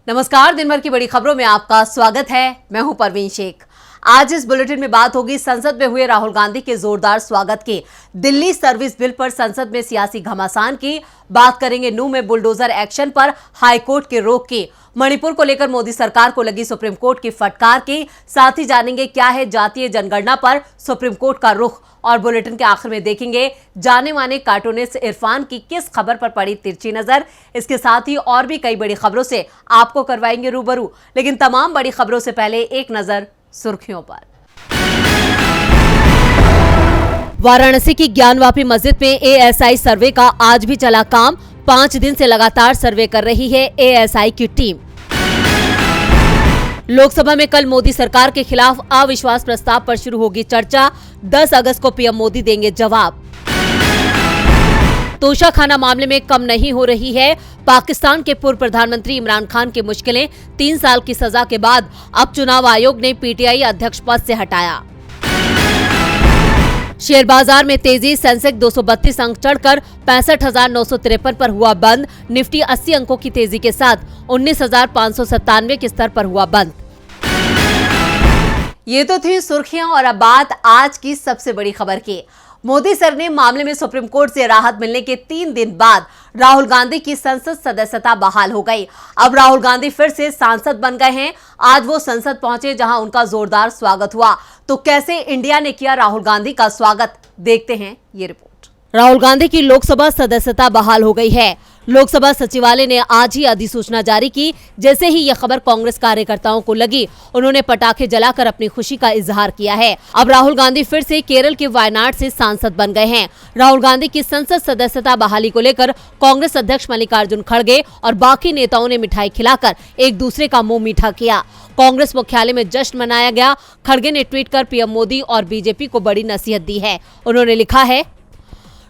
नमस्कार, दिन भर की बड़ी खबरों में आपका स्वागत है। मैं हूं परवीन शेख। आज इस बुलेटिन में बात होगी संसद में हुए राहुल गांधी के जोरदार स्वागत की, दिल्ली सर्विस बिल पर संसद में सियासी घमासान की, बात करेंगे नू में बुलडोजर एक्शन पर हाईकोर्ट के रोक की, मणिपुर को लेकर मोदी सरकार को लगी सुप्रीम कोर्ट की फटकार की, साथ ही जानेंगे क्या है जातीय जनगणना पर सुप्रीम कोर्ट का रुख, और बुलेटिन के आखिर में देखेंगे जाने माने कार्टूनिस्ट इरफान की किस खबर पर पड़ी तिरछी नजर। इसके साथ ही और भी कई बड़ी खबरों से आपको करवाएंगे रूबरू, लेकिन तमाम बड़ी खबरों से पहले एक नजर सुर्खियों पर। वाराणसी की ज्ञानवापी मस्जिद में एएसआई सर्वे का आज भी चला काम, 5 दिन से लगातार सर्वे कर रही है एएसआई की टीम। लोकसभा में कल मोदी सरकार के खिलाफ अविश्वास प्रस्ताव पर शुरू होगी चर्चा, 10 अगस्त को पीएम मोदी देंगे जवाब। तोशाखाना मामले में कम नहीं हो रही है पाकिस्तान के पूर्व प्रधानमंत्री इमरान खान की मुश्किलें, 3 साल की सजा के बाद अब चुनाव आयोग ने पीटीआई अध्यक्ष पद से हटाया। शेयर बाजार में तेजी, सेंसेक्स 232 अंक चढ़कर 65,953 पर हुआ बंद, निफ्टी 80 अंकों की तेजी के साथ 19,597 के स्तर पर हुआ बंद। ये तो थी सुर्खियां और अब बात आज की सबसे बड़ी खबर की। मोदी सर ने मामले में सुप्रीम कोर्ट से राहत मिलने के 3 दिन बाद राहुल गांधी की संसद सदस्यता बहाल हो गई। अब राहुल गांधी फिर से सांसद बन गए हैं। आज वो संसद पहुंचे जहां उनका जोरदार स्वागत हुआ। तो कैसे इंडिया ने किया राहुल गांधी का स्वागत, देखते हैं ये रिपोर्ट। राहुल गांधी की लोकसभा सदस्यता बहाल हो गई है। लोकसभा सचिवालय ने आज ही अधिसूचना जारी की। जैसे ही यह खबर कांग्रेस कार्यकर्ताओं को लगी, उन्होंने पटाखे जलाकर अपनी खुशी का इजहार किया है। अब राहुल गांधी फिर से केरल के वायनाड से सांसद बन गए हैं। राहुल गांधी की संसद सदस्यता बहाली को लेकर कांग्रेस अध्यक्ष मल्लिकार्जुन खड़गे और बाकी नेताओं ने मिठाई खिलाकर एक दूसरे का मुंह मीठा किया। कांग्रेस मुख्यालय में जश्न मनाया गया। खड़गे ने ट्वीट कर पीएम मोदी और बीजेपी को बड़ी नसीहत दी है। उन्होंने लिखा है,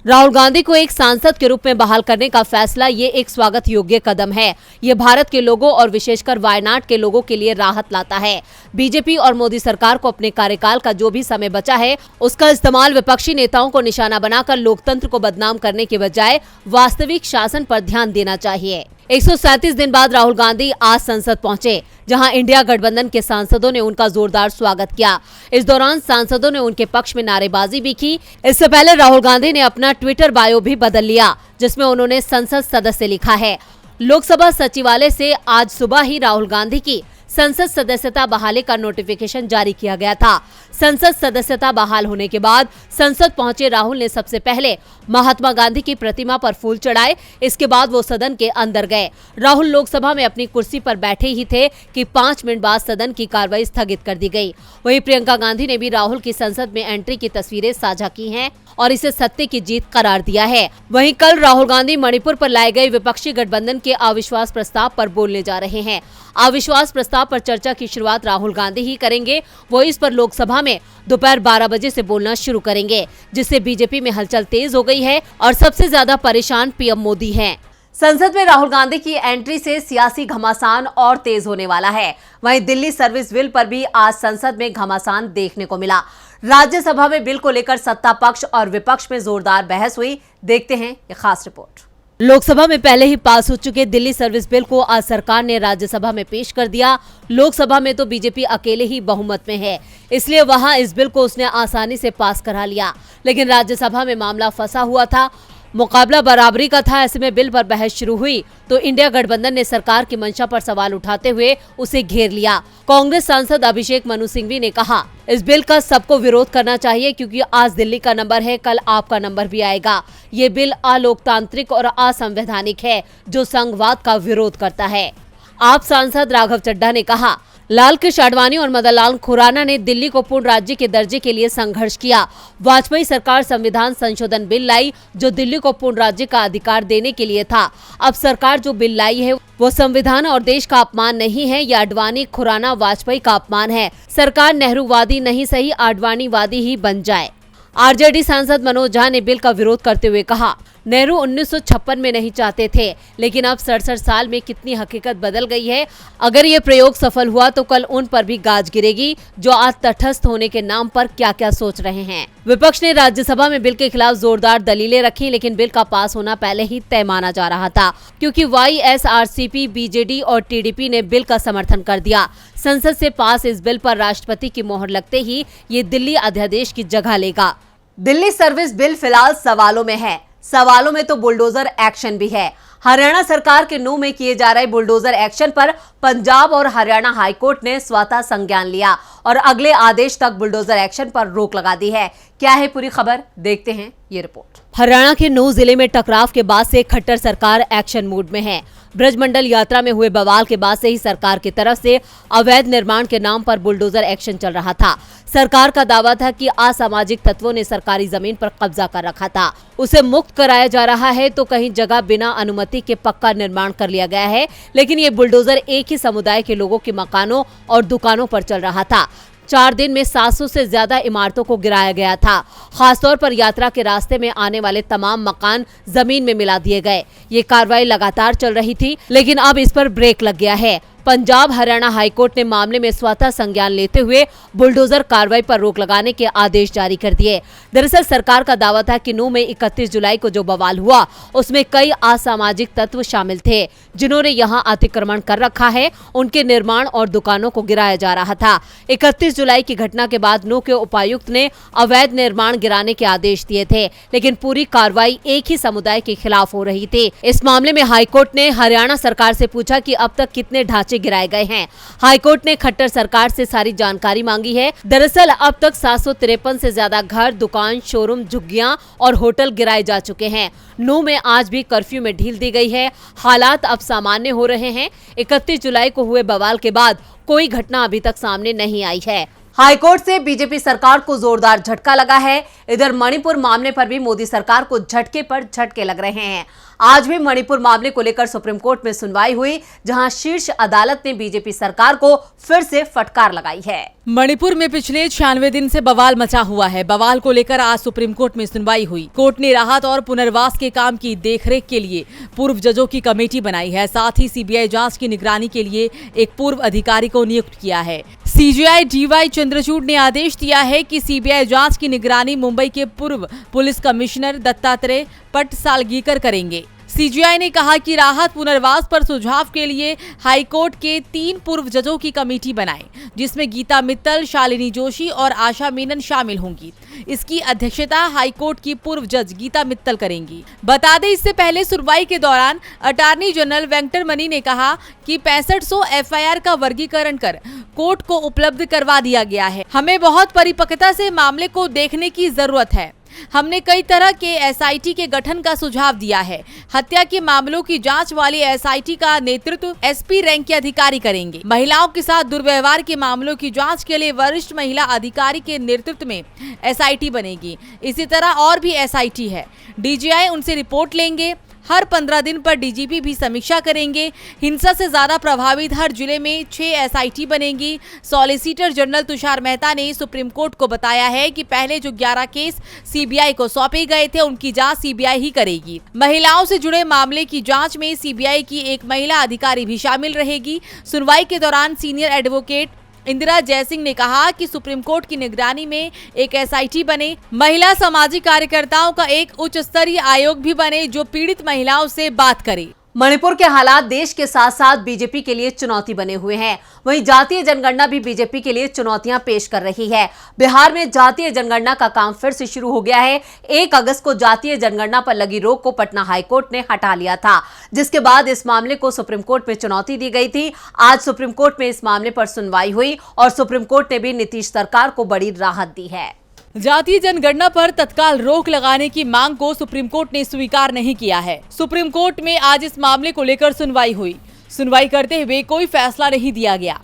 राहुल गांधी को एक सांसद के रूप में बहाल करने का फैसला ये एक स्वागत योग्य कदम है। ये भारत के लोगों और विशेषकर वायनाड के लोगों के लिए राहत लाता है। बीजेपी और मोदी सरकार को अपने कार्यकाल का जो भी समय बचा है, उसका इस्तेमाल विपक्षी नेताओं को निशाना बनाकर लोकतंत्र को बदनाम करने के बजाय वास्तविक शासन पर ध्यान देना चाहिए। 137 दिन बाद राहुल गांधी आज संसद पहुंचे, जहां इंडिया गठबंधन के सांसदों ने उनका जोरदार स्वागत किया। इस दौरान सांसदों ने उनके पक्ष में नारेबाजी भी की। इससे पहले राहुल गांधी ने अपना ट्विटर बायो भी बदल लिया, जिसमें उन्होंने संसद सदस्य लिखा है। लोकसभा सचिवालय से आज सुबह ही राहुल गांधी की संसद सदस्यता बहाली का नोटिफिकेशन जारी किया गया था। संसद सदस्यता बहाल होने के बाद संसद पहुंचे राहुल ने सबसे पहले महात्मा गांधी की प्रतिमा पर फूल चढ़ाए। इसके बाद वो सदन के अंदर गए। राहुल लोकसभा में अपनी कुर्सी पर बैठे ही थे कि 5 मिनट बाद सदन की कार्रवाई स्थगित कर दी गई। वहीं प्रियंका गांधी ने भी राहुल की संसद में एंट्री की तस्वीरें साझा की हैं और इसे सत्य की जीत करार दिया है। वहीं कल राहुल गांधी मणिपुर पर लाए गए विपक्षी गठबंधन के अविश्वास प्रस्ताव पर बोलने जा रहे हैं। अविश्वास प्रस्ताव पर चर्चा की शुरुआत राहुल गांधी ही करेंगे। वो इस पर लोकसभा में दोपहर 12 बजे से बोलना शुरू करेंगे, जिससे बीजेपी में हलचल तेज हो गई है और सबसे ज्यादा परेशान पीएम मोदी हैं। संसद में राहुल गांधी की एंट्री से सियासी घमासान और तेज होने वाला है। वहीं दिल्ली सर्विस बिल पर भी आज संसद में घमासान देखने को मिला। राज्यसभा में बिल को लेकर सत्ता पक्ष और विपक्ष में जोरदार बहस हुई। देखते हैं ये खास रिपोर्ट। लोकसभा में पहले ही पास हो चुके दिल्ली सर्विस बिल को आज सरकार ने राज्यसभा में पेश कर दिया। लोकसभा में तो बीजेपी अकेले ही बहुमत में है, इसलिए वहां इस बिल को उसने आसानी से पास करा लिया। लेकिन राज्यसभा में मामला फंसा हुआ था, मुकाबला बराबरी का था। ऐसे में बिल पर बहस शुरू हुई तो इंडिया गठबंधन ने सरकार की मंशा पर सवाल उठाते हुए उसे घेर लिया। कांग्रेस सांसद अभिषेक मनु सिंघवी ने कहा, इस बिल का सबको विरोध करना चाहिए क्योंकि आज दिल्ली का नंबर है, कल आपका नंबर भी आएगा। ये बिल अलोकतांत्रिक और असंवैधानिक है जो संघवाद का विरोध करता है। आप सांसद राघव चड्ढा ने कहा, लाल कृष्ण आडवाणी और मदन लाल खुराना ने दिल्ली को पूर्ण राज्य के दर्जे के लिए संघर्ष किया। वाजपेयी सरकार संविधान संशोधन बिल लाई जो दिल्ली को पूर्ण राज्य का अधिकार देने के लिए था। अब सरकार जो बिल लाई है वो संविधान और देश का अपमान नहीं है, यह आडवाणी खुराना वाजपेयी का अपमान है। सरकार नेहरूवादी नहीं सही आडवाणीवादी ही बन जाए। आरजेडी सांसद मनोज झा ने बिल का विरोध करते हुए कहा, नेहरू 1956 में नहीं चाहते थे, लेकिन अब 67 साल में कितनी हकीकत बदल गई है। अगर ये प्रयोग सफल हुआ तो कल उन पर भी गाज गिरेगी जो आज तटस्थ होने के नाम पर क्या क्या सोच रहे हैं। विपक्ष ने राज्यसभा में बिल के खिलाफ जोरदार दलीलें रखी, लेकिन बिल का पास होना पहले ही तय माना जा रहा था, क्योंकि वाईएसआरसीपी, बीजेडी और टीडीपी ने बिल का समर्थन कर दिया। संसद से पास इस बिल पर राष्ट्रपति की मोहर लगते ही ये दिल्ली अध्यादेश की जगह लेगा। दिल्ली सर्विस बिल फिलहाल सवालों में है। सवालों में तो बुलडोजर एक्शन भी है। हरियाणा सरकार के नो में किए जा रहे बुलडोजर एक्शन पर पंजाब और हरियाणा हाईकोर्ट ने स्वतः संज्ञान लिया और अगले आदेश तक बुलडोजर एक्शन पर रोक लगा दी है। क्या है पूरी खबर, देखते हैं ये रिपोर्ट। हरियाणा के नूह जिले में टकराव के बाद से खट्टर सरकार एक्शन मूड में है। ब्रजमंडल यात्रा में हुए बवाल के बाद से ही सरकार की तरफ से अवैध निर्माण के नाम पर बुलडोजर एक्शन चल रहा था। सरकार का दावा था कि असामाजिक तत्वों ने सरकारी जमीन पर कब्जा कर रखा था, उसे मुक्त कराया जा रहा है, तो कहीं जगह बिना अनुमति के पक्का निर्माण कर लिया गया है। लेकिन ये बुलडोजर एक ही समुदाय के लोगों के मकानों और दुकानों पर चल रहा था। 4 दिन में 700 से ज्यादा इमारतों को गिराया गया था। खासतौर पर यात्रा के रास्ते में आने वाले तमाम मकान जमीन में मिला दिए गए। ये कार्रवाई लगातार चल रही थी, लेकिन अब इस पर ब्रेक लग गया है। पंजाब हरियाणा हाईकोर्ट ने मामले में स्वतः संज्ञान लेते हुए बुलडोजर कार्रवाई पर रोक लगाने के आदेश जारी कर दिए। दरअसल सरकार का दावा था कि नूह में 31 जुलाई को जो बवाल हुआ उसमें कई असामाजिक तत्व शामिल थे, जिन्होंने यहां अतिक्रमण कर रखा है। उनके निर्माण और दुकानों को गिराया जा रहा था। 31 जुलाई की घटना के बाद नूह के उपायुक्त ने अवैध निर्माण गिराने के आदेश दिए थे, लेकिन पूरी कार्रवाई एक ही समुदाय के खिलाफ हो रही थी। इस मामले में हाईकोर्ट ने हरियाणा सरकार से पूछा कि अब तक कितने ढांचे गिराए गए हैं। हाईकोर्ट ने खट्टर सरकार से सारी जानकारी मांगी है। दरअसल अब तक 753 से ज्यादा घर, दुकान, शोरूम, झुग्गियां और होटल गिराए जा चुके हैं। नूह में आज भी कर्फ्यू में ढील दी गई है। हालात अब सामान्य हो रहे हैं। 31 जुलाई को हुए बवाल के बाद कोई घटना अभी तक सामने नहीं आई है। हाईकोर्ट से बीजेपी सरकार को जोरदार झटका लगा है। इधर मणिपुर मामले पर भी मोदी सरकार को झटके पर झटके लग रहे हैं। आज भी मणिपुर मामले को लेकर सुप्रीम कोर्ट में सुनवाई हुई, जहां शीर्ष अदालत ने बीजेपी सरकार को फिर से फटकार लगाई है। मणिपुर में पिछले 96 दिन से बवाल मचा हुआ है। बवाल को लेकर आज सुप्रीम कोर्ट में सुनवाई हुई। कोर्ट ने राहत और पुनर्वास के काम की देखरेख के लिए पूर्व जजों की कमेटी बनाई है। साथ ही सीबीआई जांच की निगरानी के लिए एक पूर्व अधिकारी को नियुक्त किया है। सीजेआई डीवाई चंद्रचूड़ ने आदेश दिया है कि सीबीआई जांच की निगरानी मुंबई के पूर्व पुलिस कमिश्नर दत्तात्रेय पटसालगीकर करेंगे। सीजीआई ने कहा कि राहत पुनर्वास पर सुझाव के लिए हाईकोर्ट के 3 पूर्व जजों की कमेटी बनाए, जिसमें गीता मित्तल, शालिनी जोशी और आशा मेनन शामिल होंगी। इसकी अध्यक्षता हाईकोर्ट की पूर्व जज गीता मित्तल करेंगी। बता दें, इससे पहले सुनवाई के दौरान अटॉर्नी जनरल वेंकटरमणि ने कहा कि 6500 एफआईआर का वर्गीकरण कर कोर्ट को उपलब्ध करवा दिया गया है। हमें बहुत परिपक्वता से मामले को देखने की जरूरत है। हमने कई तरह के एसआईटी के गठन का सुझाव दिया है। हत्या के मामलों की जांच वाली एसआईटी का नेतृत्व एसपी रैंक के अधिकारी करेंगे। महिलाओं के साथ दुर्व्यवहार के मामलों की जांच के लिए वरिष्ठ महिला अधिकारी के नेतृत्व में एसआईटी बनेगी। इसी तरह और भी एसआईटी है। डीजीआई उनसे रिपोर्ट लेंगे। हर 15 दिन पर डीजीपी भी समीक्षा करेंगे। हिंसा से ज्यादा प्रभावित हर जिले में 6 एसआईटी बनेगी। सॉलिसिटर जनरल तुषार मेहता ने सुप्रीम कोर्ट को बताया है कि पहले जो 11 केस सीबीआई को सौंपे गए थे, उनकी जांच सीबीआई ही करेगी। महिलाओं से जुड़े मामले की जांच में सीबीआई की एक महिला अधिकारी भी शामिल रहेगी। सुनवाई के दौरान सीनियर एडवोकेट इंदिरा जयसिंह ने कहा कि सुप्रीम कोर्ट की निगरानी में एक एसआईटी बने। महिला सामाजिक कार्यकर्ताओं का एक उच्च स्तरीय आयोग भी बने, जो पीड़ित महिलाओं से बात करे। मणिपुर के हालात देश के साथ साथ बीजेपी के लिए चुनौती बने हुए हैं। वहीं जातीय जनगणना भी बीजेपी के लिए चुनौतियां पेश कर रही है। बिहार में जातीय जनगणना का काम फिर से शुरू हो गया है। 1 अगस्त को जातीय जनगणना पर लगी रोक को पटना हाईकोर्ट ने हटा लिया था, जिसके बाद इस मामले को सुप्रीम कोर्ट में चुनौती दी गई थी। आज सुप्रीम कोर्ट में इस मामले पर सुनवाई हुई और सुप्रीम कोर्ट ने भी नीतीश सरकार को बड़ी राहत दी है। जातीय जनगणना पर तत्काल रोक लगाने की मांग को सुप्रीम कोर्ट ने स्वीकार नहीं किया है। सुप्रीम कोर्ट में आज इस मामले को लेकर सुनवाई हुई। सुनवाई करते हुए कोई फैसला नहीं दिया गया।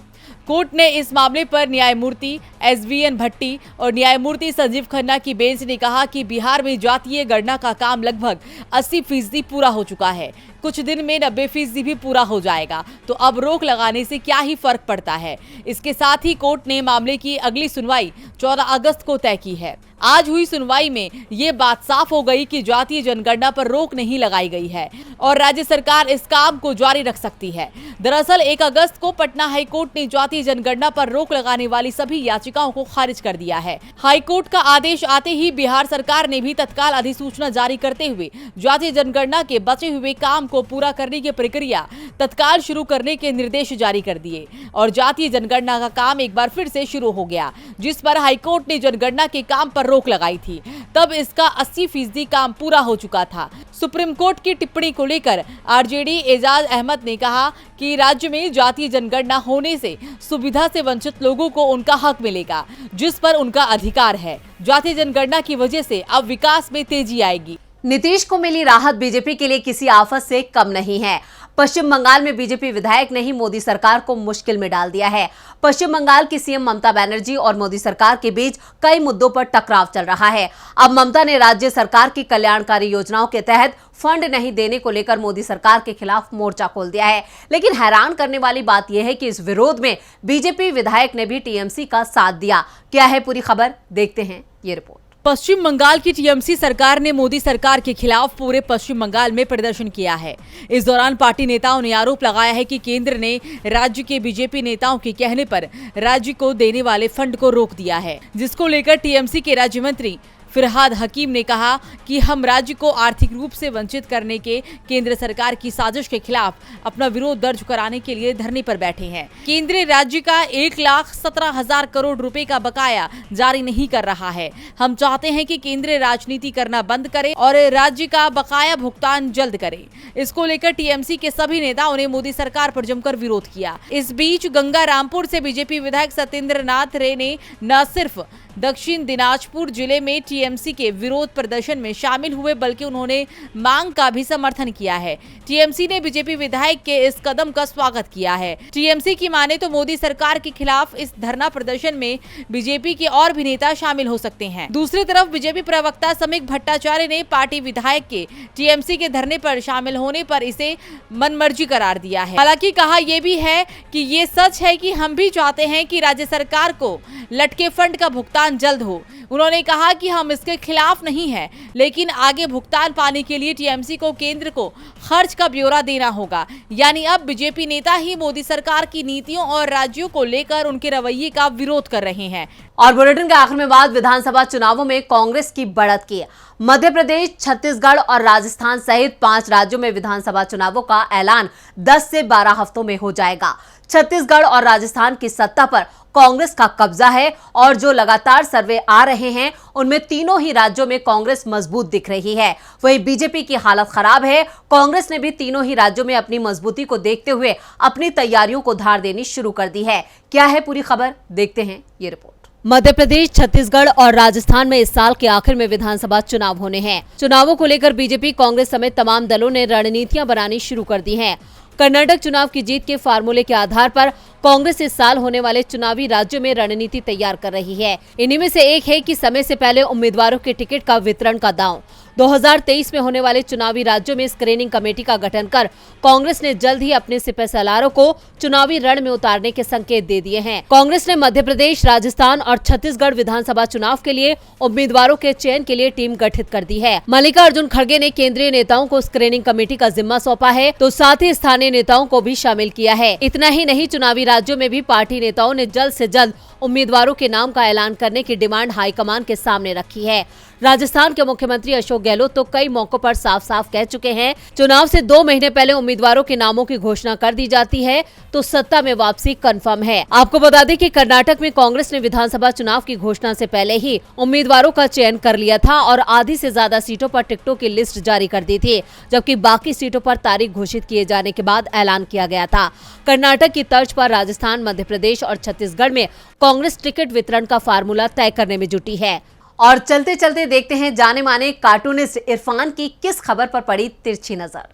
कोर्ट ने इस मामले पर न्यायमूर्ति SVN भट्टी और न्यायमूर्ति संजीव खन्ना की बेंच ने कहा कि बिहार में जातीय गणना का काम लगभग 80% पूरा हो चुका है। कुछ दिन में 90% भी पूरा हो जाएगा, तो अब रोक लगाने से क्या ही फर्क पड़ता है। इसके साथ ही कोर्ट ने मामले की अगली सुनवाई 14 अगस्त को तय की है। आज हुई सुनवाई में ये बात साफ हो गई कि जातीय जनगणना पर रोक नहीं लगाई गई है और राज्य सरकार इस काम को जारी रख सकती है। दरअसल 1 अगस्त को पटना हाई कोर्ट ने जातीय जनगणना पर रोक लगाने वाली सभी याचिकाओं को खारिज कर दिया है। हाई कोर्ट का आदेश आते ही बिहार सरकार ने भी तत्काल अधिसूचना जारी करते हुए जातीय जनगणना के बचे हुए काम को पूरा करने की प्रक्रिया तत्काल शुरू करने के निर्देश जारी कर दिए और जातीय जनगणना का काम एक बार फिर से शुरू हो गया, जिस पर हाईकोर्ट ने जनगणना के काम पर रोक लगाई थी। तब इसका 80% काम पूरा हो चुका था। सुप्रीम कोर्ट की टिप्पणी को लेकर आरजेडी एजाज अहमद ने कहा कि राज्य में जातीय जनगणना होने से सुविधा से वंचित लोगों को उनका हक मिलेगा, जिस पर उनका अधिकार है। जातीय जनगणना की वजह से अब विकास में तेजी आएगी। नीतीश को मिली राहत बीजेपी के लिए किसी आफत से कम नहीं है। पश्चिम बंगाल में बीजेपी विधायक ने ही मोदी सरकार को मुश्किल में डाल दिया है। पश्चिम बंगाल की सीएम ममता बनर्जी और मोदी सरकार के बीच कई मुद्दों पर टकराव चल रहा है। अब ममता ने राज्य सरकार की कल्याणकारी योजनाओं के तहत फंड नहीं देने को लेकर मोदी सरकार के खिलाफ मोर्चा खोल दिया है। लेकिन हैरान करने वाली बात यह है कि इस विरोध में बीजेपी विधायक ने भी टीएमसी का साथ दिया। क्या है पूरी खबर, देखते हैं ये रिपोर्ट। पश्चिम बंगाल की टीएमसी सरकार ने मोदी सरकार के खिलाफ पूरे पश्चिम बंगाल में प्रदर्शन किया है। इस दौरान पार्टी नेताओं ने आरोप लगाया है कि केंद्र ने राज्य के बीजेपी नेताओं के कहने पर राज्य को देने वाले फंड को रोक दिया है, जिसको लेकर टीएमसी के राज्य मंत्री फिरहाद हकीम ने कहा कि हम राज्य को आर्थिक रूप से वंचित करने के केंद्र सरकार की साजिश के खिलाफ अपना विरोध दर्ज कराने के लिए धरने पर बैठे हैं। केंद्र राज्य का 1,17,000 करोड़ रुपए का बकाया जारी नहीं कर रहा है। हम चाहते हैं कि केंद्र राजनीति करना बंद करे और राज्य का बकाया भुगतान जल्द करे। इसको लेकर टीएमसी के सभी नेताओं ने मोदी सरकार पर जमकर विरोध किया। इस बीच गंगारामपुर से बीजेपी विधायक सत्येंद्र नाथ रे ने न सिर्फ दक्षिण दिनाजपुर जिले में टीएमसी के विरोध प्रदर्शन में शामिल हुए, बल्कि उन्होंने मांग का भी समर्थन किया है। टीएमसी ने बीजेपी विधायक के इस कदम का स्वागत किया है। टीएमसी की माने तो मोदी सरकार के खिलाफ इस धरना प्रदर्शन में बीजेपी के और भी नेता शामिल हो सकते हैं। दूसरी तरफ बीजेपी प्रवक्ता समीक भट्टाचार्य ने पार्टी विधायक के टीएमसी के धरने पर शामिल होने पर इसे मनमर्जी करार दिया है। हालांकि कहा यह भी है कि ये सच है कि हम भी चाहते हैं कि राज्य सरकार को लटके फंड का भुगतान जल्द हो। उन्होंने कहा कि हम इसके खिलाफ नहीं हैं, लेकिन आगे भुगतान पाने के लिए टीएमसी को केंद्र को खर्च का ब्यौरा देना होगा। यानी अब बीजेपी नेता ही मोदी सरकार की नीतियों और राज्यों को लेकर उनके रवैये का विरोध कर रहे हैं। और बुलेटिन के आखिर में बात विधानसभा चुनावों में कांग्रेस की बढ़त की। मध्य प्रदेश, छत्तीसगढ़ और राजस्थान सहित 5 राज्यों में विधानसभा चुनावों का ऐलान 10 से 12 हफ्तों में हो जाएगा। छत्तीसगढ़ और राजस्थान की सत्ता पर कांग्रेस का कब्जा है और जो लगातार सर्वे आ रहे हैं उनमें तीनों ही राज्यों में कांग्रेस मजबूत दिख रही है। वहीं बीजेपी की हालत खराब है। कांग्रेस ने भी तीनों ही राज्यों में अपनी मजबूती को देखते हुए अपनी तैयारियों को धार देनी शुरू कर दी है। क्या है पूरी खबर, देखते हैं ये रिपोर्ट। मध्य प्रदेश, छत्तीसगढ़ और राजस्थान में इस साल के आखिर में विधानसभा चुनाव होने हैं। चुनावों को लेकर बीजेपी, कांग्रेस समेत तमाम दलों ने रणनीतियां बनानी शुरू कर दी हैं। कर्नाटक चुनाव की जीत के फार्मूले के आधार पर कांग्रेस इस साल होने वाले चुनावी राज्यों में रणनीति तैयार कर रही है। इन्हीं में से एक है कि समय से पहले उम्मीदवारों के टिकट का वितरण का दांव। 2023 में होने वाले चुनावी राज्यों में स्क्रीनिंग कमेटी का गठन कर कांग्रेस ने जल्द ही अपने सिपहसालारों को चुनावी रण में उतारने के संकेत दे दिए हैं। कांग्रेस ने मध्य प्रदेश, राजस्थान और छत्तीसगढ़ विधानसभा चुनाव के लिए उम्मीदवारों के चयन के लिए टीम गठित कर दी है। मल्लिकार्जुन खड़गे ने केंद्रीय नेताओं को स्क्रीनिंग कमेटी का जिम्मा सौंपा है, तो साथ ही स्थानीय नेताओं को भी शामिल किया है। इतना ही नहीं, चुनावी राज्यों में भी पार्टी नेताओं ने जल्द से जल्द उम्मीदवारों के नाम का ऐलान करने की डिमांड हाईकमान के सामने रखी है। राजस्थान के मुख्यमंत्री अशोक गहलोत तो कई मौकों पर साफ साफ कह चुके हैं, चुनाव से 2 महीने पहले उम्मीदवारों के नामों की घोषणा कर दी जाती है तो सत्ता में वापसी कंफर्म है। आपको बता दें कि कर्नाटक में कांग्रेस ने विधानसभा चुनाव की घोषणा से पहले ही उम्मीदवारों का चयन कर लिया था और आधी से ज्यादा सीटों पर टिकटों की लिस्ट जारी कर दी थी, जबकि बाकी सीटों पर तारीख घोषित किए जाने के बाद ऐलान किया गया था। कर्नाटक की तर्ज पर राजस्थान, मध्य प्रदेश और छत्तीसगढ़ में कांग्रेस टिकट वितरण का फार्मूला तय करने में जुटी है। और चलते चलते देखते हैं जाने माने कार्टूनिस्ट इरफान की किस खबर पर पड़ी तिरछी नजर।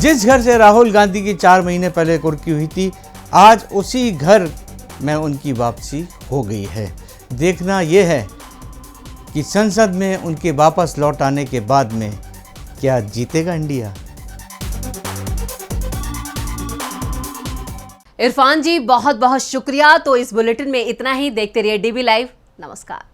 जिस घर से राहुल गांधी की 4 महीने पहले कुर्की हुई थी, आज उसी घर में उनकी वापसी हो गई है। देखना यह है कि संसद में उनके वापस लौट आने के बाद में क्या जीतेगा इंडिया। इरफान जी बहुत बहुत शुक्रिया। तो इस बुलेटिन में इतना ही। देखते रहिए डीबी लाइव। नमस्कार।